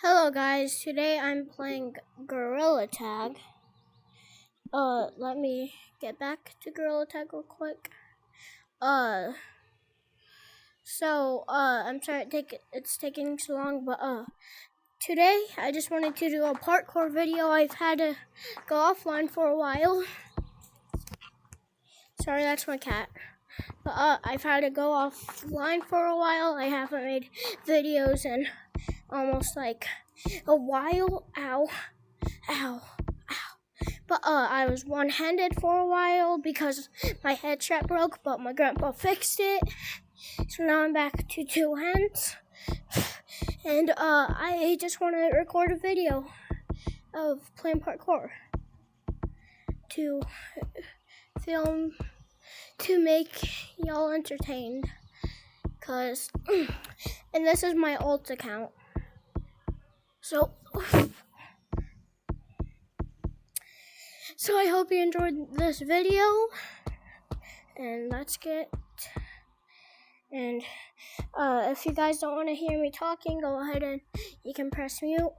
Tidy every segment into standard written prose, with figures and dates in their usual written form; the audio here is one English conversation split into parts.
Hello guys, today I'm playing Gorilla Tag. Let me get back to Gorilla Tag real quick. I'm sorry it's taking so long, but today I just wanted to do a parkour video. I've had to go offline for a while. Sorry, that's my cat. But I've had to go offline for a while. I haven't made videos in almost like a while. Ow. But I was one-handed for a while because my head strap broke, but my grandpa fixed it. So now I'm back to two hands. And I just want to record a video of playing parkour to film to make y'all entertained. And this is my alt account. So I hope you enjoyed this video, and if you guys don't want to hear me talking, go ahead and you can press mute.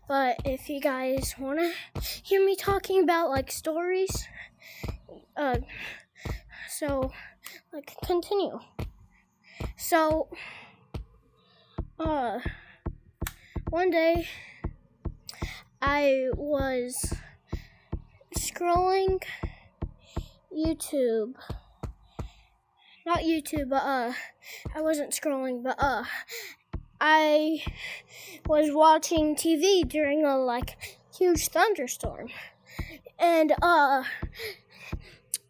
But if you guys want to hear me talking about like stories, continue. So one day I was scrolling YouTube. Not YouTube, but I wasn't scrolling, but I was watching TV during a huge thunderstorm. And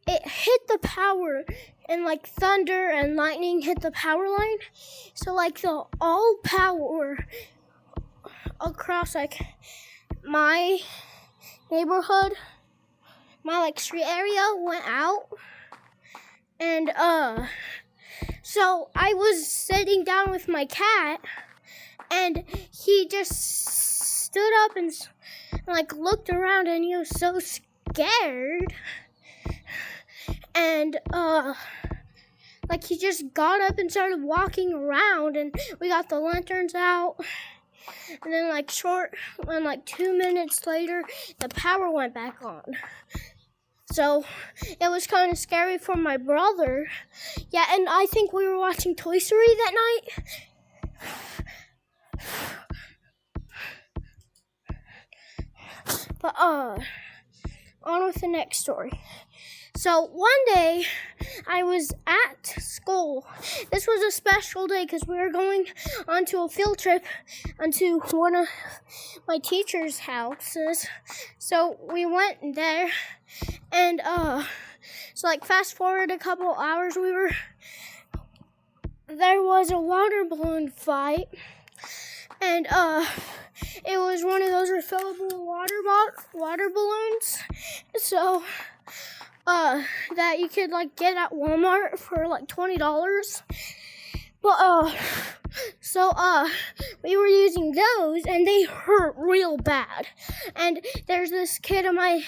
it hit the power, and thunder and lightning hit the power line. So the all power across my neighborhood, my street area went out. And so I was sitting down with my cat, and he just stood up and looked around, and he was so scared. And he just got up and started walking around, and we got the lanterns out. And then 2 minutes later, the power went back on. So it was kind of scary for my brother. Yeah, and I think we were watching Toy Story that night. But on with the next story. So one day I was at school. This was a special day because we were going onto a field trip onto one of my teacher's houses. So we went there, and fast forward a couple hours, there was a water balloon fight, and it was one of those refillable water balloons. So that you could get at Walmart for $20. But we were using those, and they hurt real bad. And there's this kid in my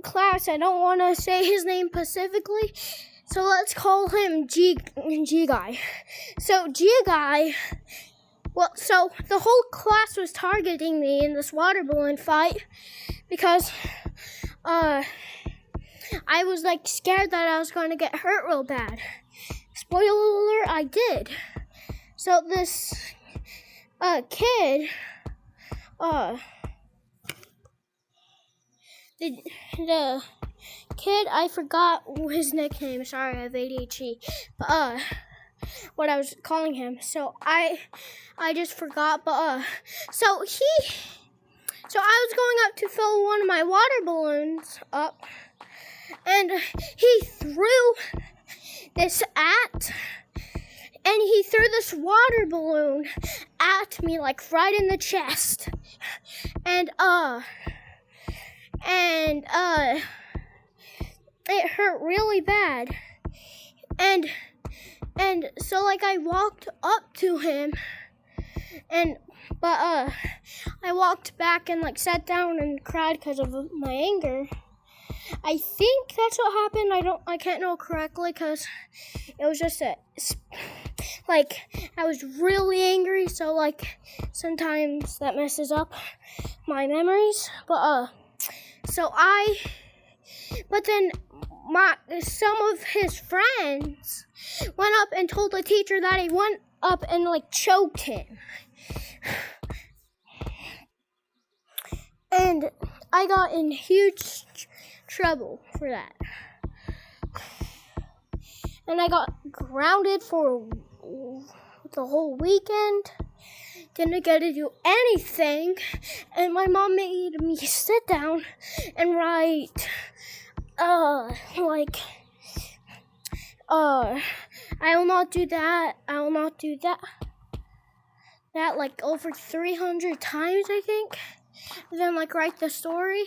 class, I don't want to say his name specifically, so let's call him G Guy. So G Guy, so the whole class was targeting me in this water balloon fight because I was scared that I was going to get hurt real bad. Spoiler alert, I did. So this kid, the kid, I forgot his nickname. Sorry, I have ADHD. But what I was calling him. So I just forgot. But so I was going up to fill one of my water balloons up, and he threw this water balloon at me right in the chest, and it hurt really bad, and so I walked up to him, but I walked back and sat down and cried because of my anger. I think that's what happened. I can't know correctly because it was just I was really angry, so sometimes that messes up my memories. But then some of his friends went up and told the teacher that he went up and choked him. And I got in huge trouble for that. And I got grounded for the whole weekend. Didn't get to do anything. And my mom made me sit down and write, I will not do that. I will not do that. That over 300 times, I think. And then write the story.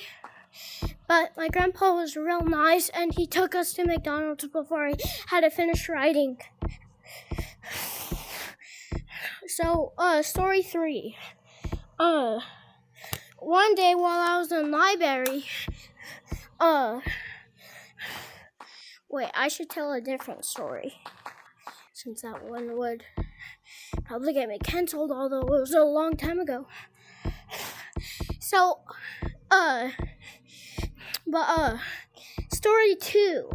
But my grandpa was real nice, and he took us to McDonald's before I had to finish writing. So, story 3. One day while I was in library, wait, I should tell a different story, since that one would probably get me canceled, although it was a long time ago. So, story 2.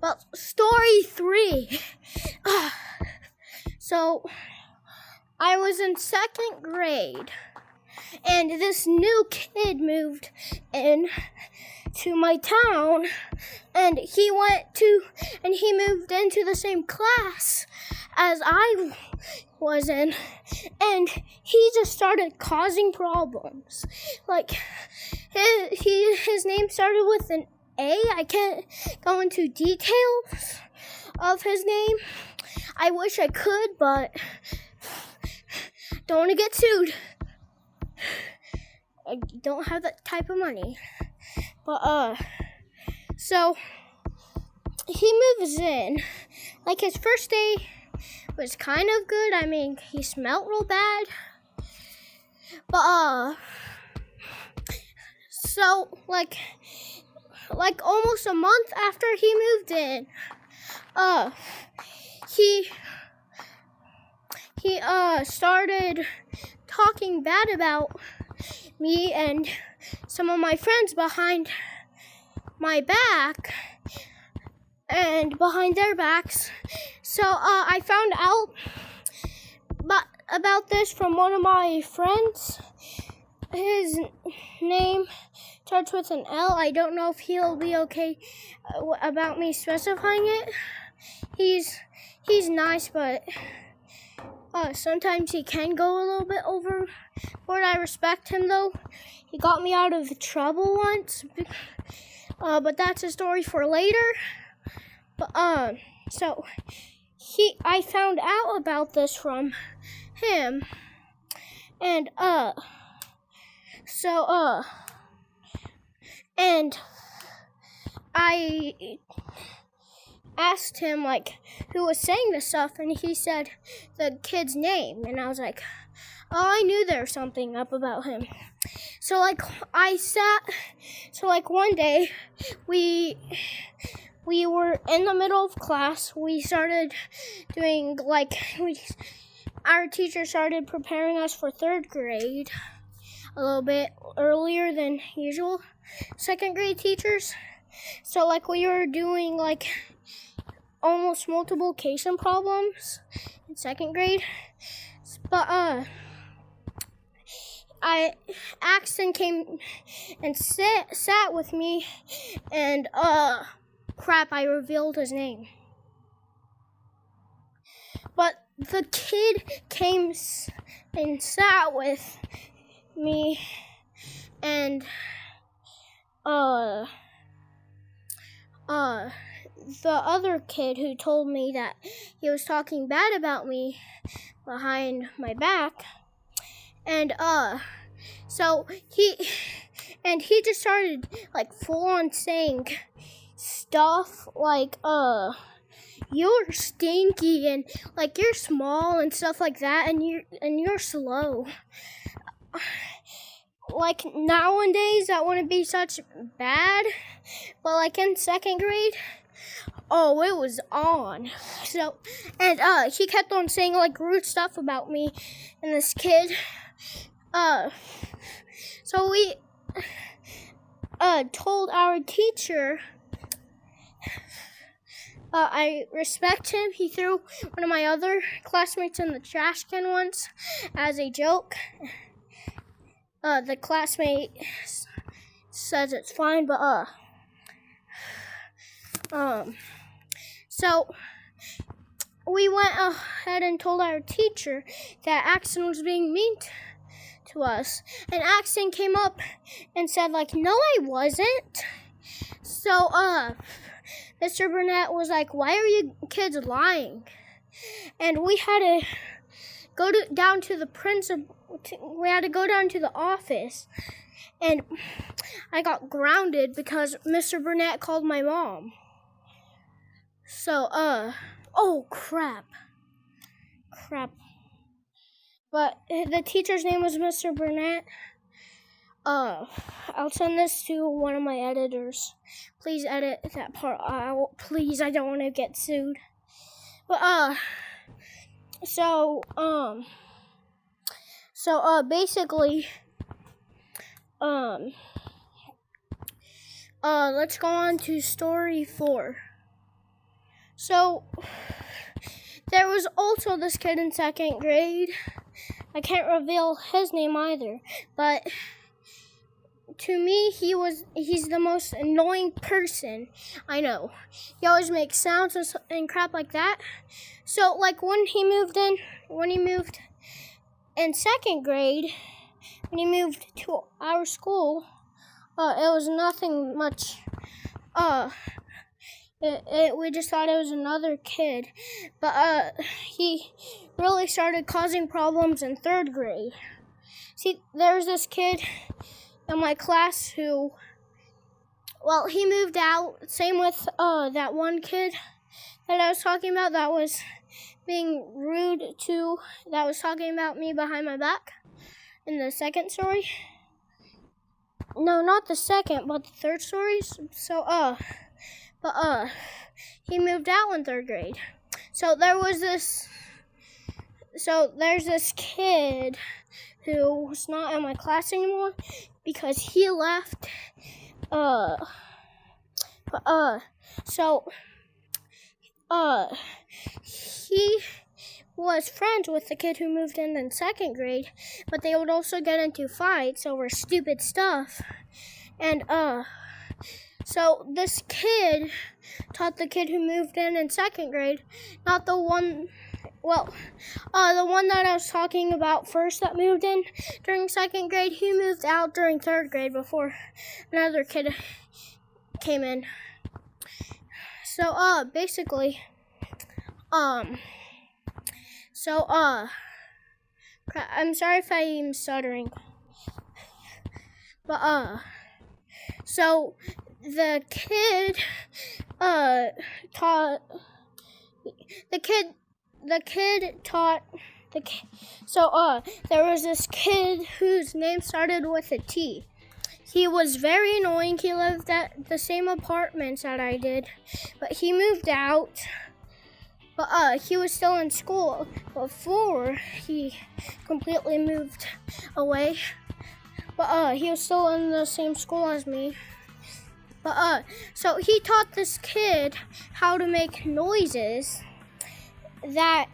Well, story 3. So, I was in 2nd grade, and this new kid moved in to my town, and he moved into the same class as I was in, and he just started causing problems. His name started with an A. I can't go into details of his name. I wish I could, but don't want to get sued. I don't have that type of money. But, so he moves in. His first day was kind of good. I mean, he smelled real bad. But, so, almost a month after he moved in, he started talking bad about me and some of my friends behind my back and behind their backs. So I found out about this from one of my friends. His name starts with an L. I don't know if he'll be okay about me specifying it. He's nice, but sometimes he can go a little bit overboard. I respect him, though. He got me out of trouble once, but that's a story for later. But so I found out about this from him, and and I asked him who was saying this stuff, and he said the kid's name, and I was like, oh, I knew there was something up about him. So one day we were in the middle of class. We started doing our teacher started preparing us for 3rd grade a little bit earlier than usual. 2nd grade teachers. So we were doing almost multiplication problems in 2nd grade. But Axton came and sat with me, and crap, I revealed his name. But the kid came and sat with me, and the other kid who told me that he was talking bad about me behind my back, and so he just started full on saying stuff you're stinky and you're small and stuff like that, and you're slow. Nowadays that wouldn't be such bad, but in 2nd grade Oh, it was on. So, and he kept on saying like rude stuff about me and this kid. So we told our teacher. I respect him. He threw one of my other classmates in the trash can once as a joke. The classmate says it's fine, but so we went ahead and told our teacher that Axon was being mean to us. And Axon came up and said like, no, I wasn't. So, Mr. Burnett was like, why are you kids lying? And we had to go down to the principal. We had to go down to the office. And I got grounded because Mr. Burnett called my mom. So, oh, crap. But the teacher's name was Mr. Burnett. I'll send this to one of my editors. Please edit that part out. Please, I don't want to get sued. But, basically, let's go on to story 4. So, there was also this kid in 2nd grade. I can't reveal his name either, but to me, he's the most annoying person I know. He always makes sounds and crap like that. So, like, when he moved in 2nd grade, when he moved to our school, it was nothing much. We just thought it was another kid. But, he really started causing problems in 3rd grade. See, there was this kid in my class who, well, he moved out. Same with that one kid that I was talking about that was being rude to, that was talking about me behind my back in the 2nd story. No, not the 2nd, but the 3rd story. So, he moved out in 3rd grade. So there's this kid who's not in my class anymore because he left. He was friends with the kid who moved in 2nd grade, but they would also get into fights over stupid stuff. And, so this kid taught the kid who moved in 2nd grade, not the one, the one that I was talking about first that moved in during 2nd grade, he moved out during 3rd grade before another kid came in. So, basically, I'm sorry if I'm stuttering, but, so the kid, taught there was this kid whose name started with a T. He was very annoying. He lived at the same apartments that I did, but he moved out. But he was still in school before he completely moved away. But he was still in the same school as me. But so he taught this kid how to make noises.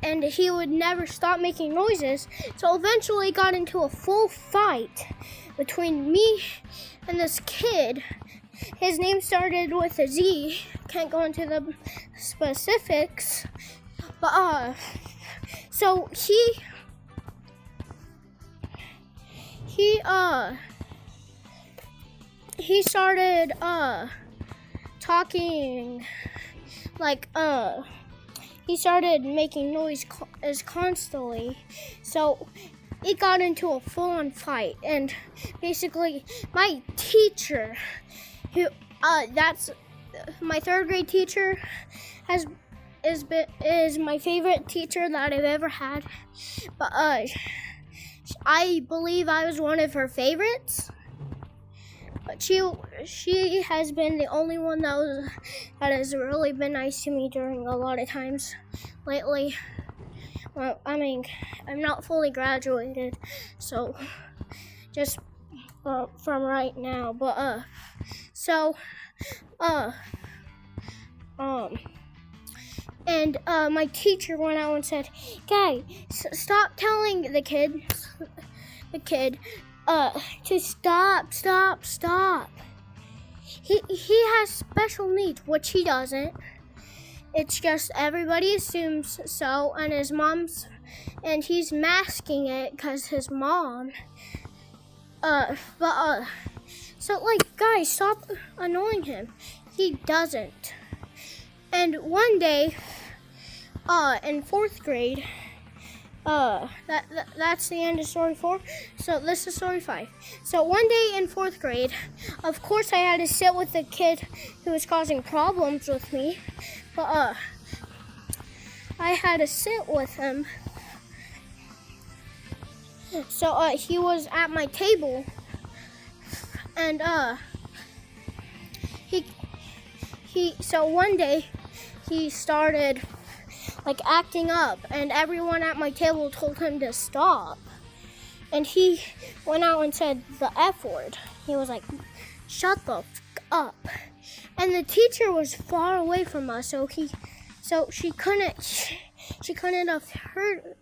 And he would never stop making noises. So eventually it got into a full fight between me and this kid. His name started with a Z. Can't go into the specifics. But so he started talking like he started making noise constantly. So it got into a full-on fight, and basically my teacher, who that's my 3rd grade teacher, is my favorite teacher that I've ever had. But I believe I was one of her favorites. but she has been the only one that has really been nice to me during a lot of times lately. Well, I mean, I'm not fully graduated, so just from right now, but and my teacher went out and said, "Guy, stop telling the kid to stop. He has special needs, which he doesn't. It's just everybody assumes so, and he's masking it because his mom. So like, guys, stop annoying him. He doesn't." And one day, in 4th grade, that's the end of story 4. So this is story 5. So one day in 4th grade, of course I had to sit with the kid who was causing problems with me, but I had to sit with him. So he was at my table, and so one day he started like acting up, and everyone at my table told him to stop, and he went out and said the F word. He was like, "Shut the f up." And the teacher was far away from us, so she couldn't have heard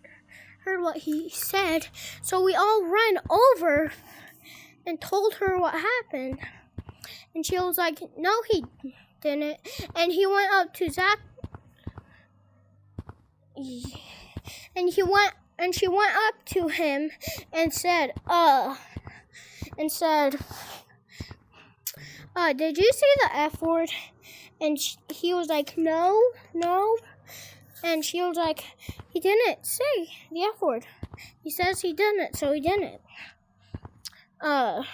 what he said. So we all ran over and told her what happened, and she was like, "No, he didn't." And he went up to Zach, and she went up to him and said, "Did you say the F word?" And he was like, "No." And she was like, "He didn't say the F word. He says he didn't, so he didn't." And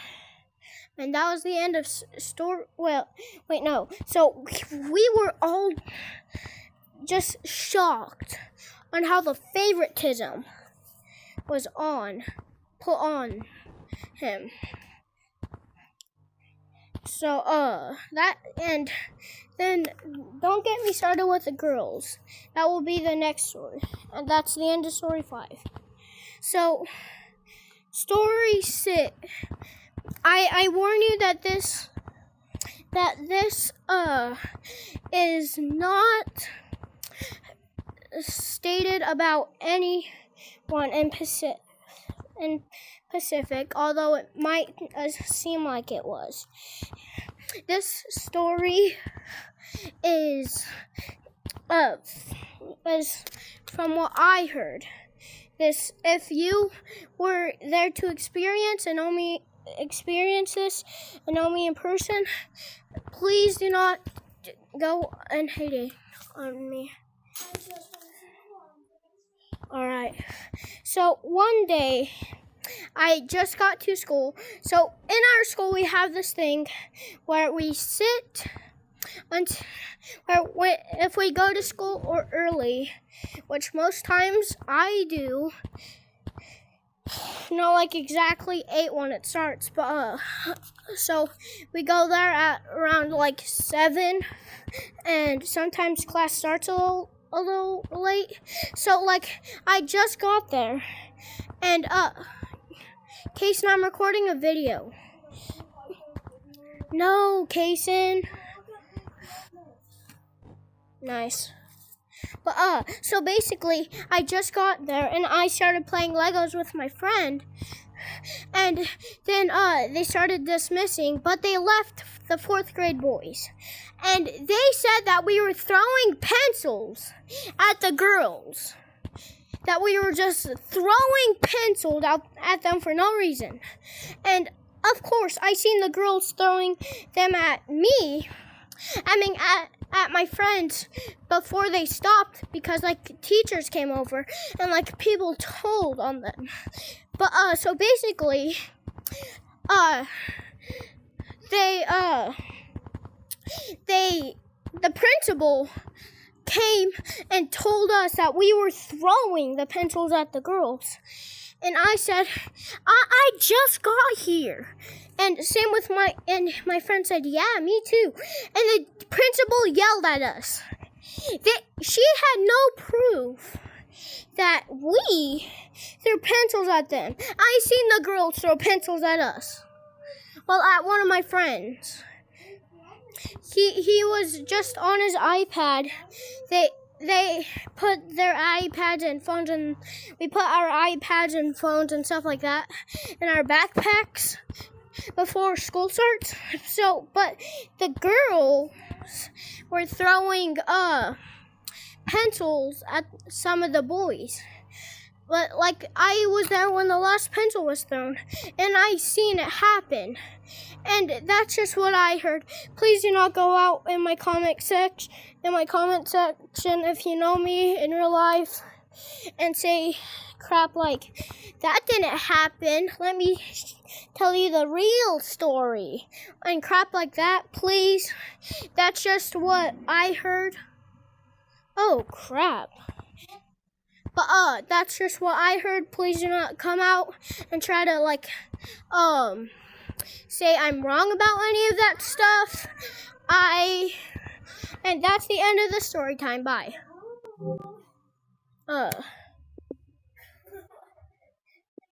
that was the end of story. Well, wait, no. So we were all just shocked on how the favoritism was put on him. So and then don't get me started with the girls. That will be the next story, and that's the end of story 5. So story 6. I warn you that this is not stated about anyone in Pacific, although it might seem like it was. This story is from what I heard. If you were there to experience this and know me in person, please do not go and hate it on me. Alright, so one day I just got to school. So in our school we have this thing where we sit if we go to school or early, which most times I do, not like exactly 8 when it starts, but so we go there at around like 7, and sometimes class starts a little late. So like I just got there, and Kaysen, I'm recording a video. No, Kaysen. Nice. But so basically I just got there and I started playing Legos with my friend, and then they started dismissing, but they left the 4th grade boys, and they said that we were throwing pencils at the girls, that we were just throwing pencils out at them for no reason. And of course I seen the girls throwing them at me, I mean at my friends, before they stopped, because like teachers came over and like people told on them. But so basically the principal came and told us that we were throwing the pencils at the girls. And I said, I just got here. And same with my friend said, yeah, me too. And the principal yelled at us. She had no proof that we threw pencils at them. I seen the girls throw pencils at us. Well, at one of my friends. He was just on his iPad. They put their iPads and phones, and we put our iPads and phones and stuff like that in our backpacks before school starts. So, but the girls were throwing pencils at some of the boys. But like I was there when the last pencil was thrown, and I seen it happen. And that's just what I heard. Please do not go out in my comment section if you know me in real life and say crap like that didn't happen. Let me tell you the real story. And crap like that, please. That's just what I heard. Oh crap. But that's just what I heard. Please do not come out and try to say I'm wrong about any of that stuff. And that's the end of the story time. Bye.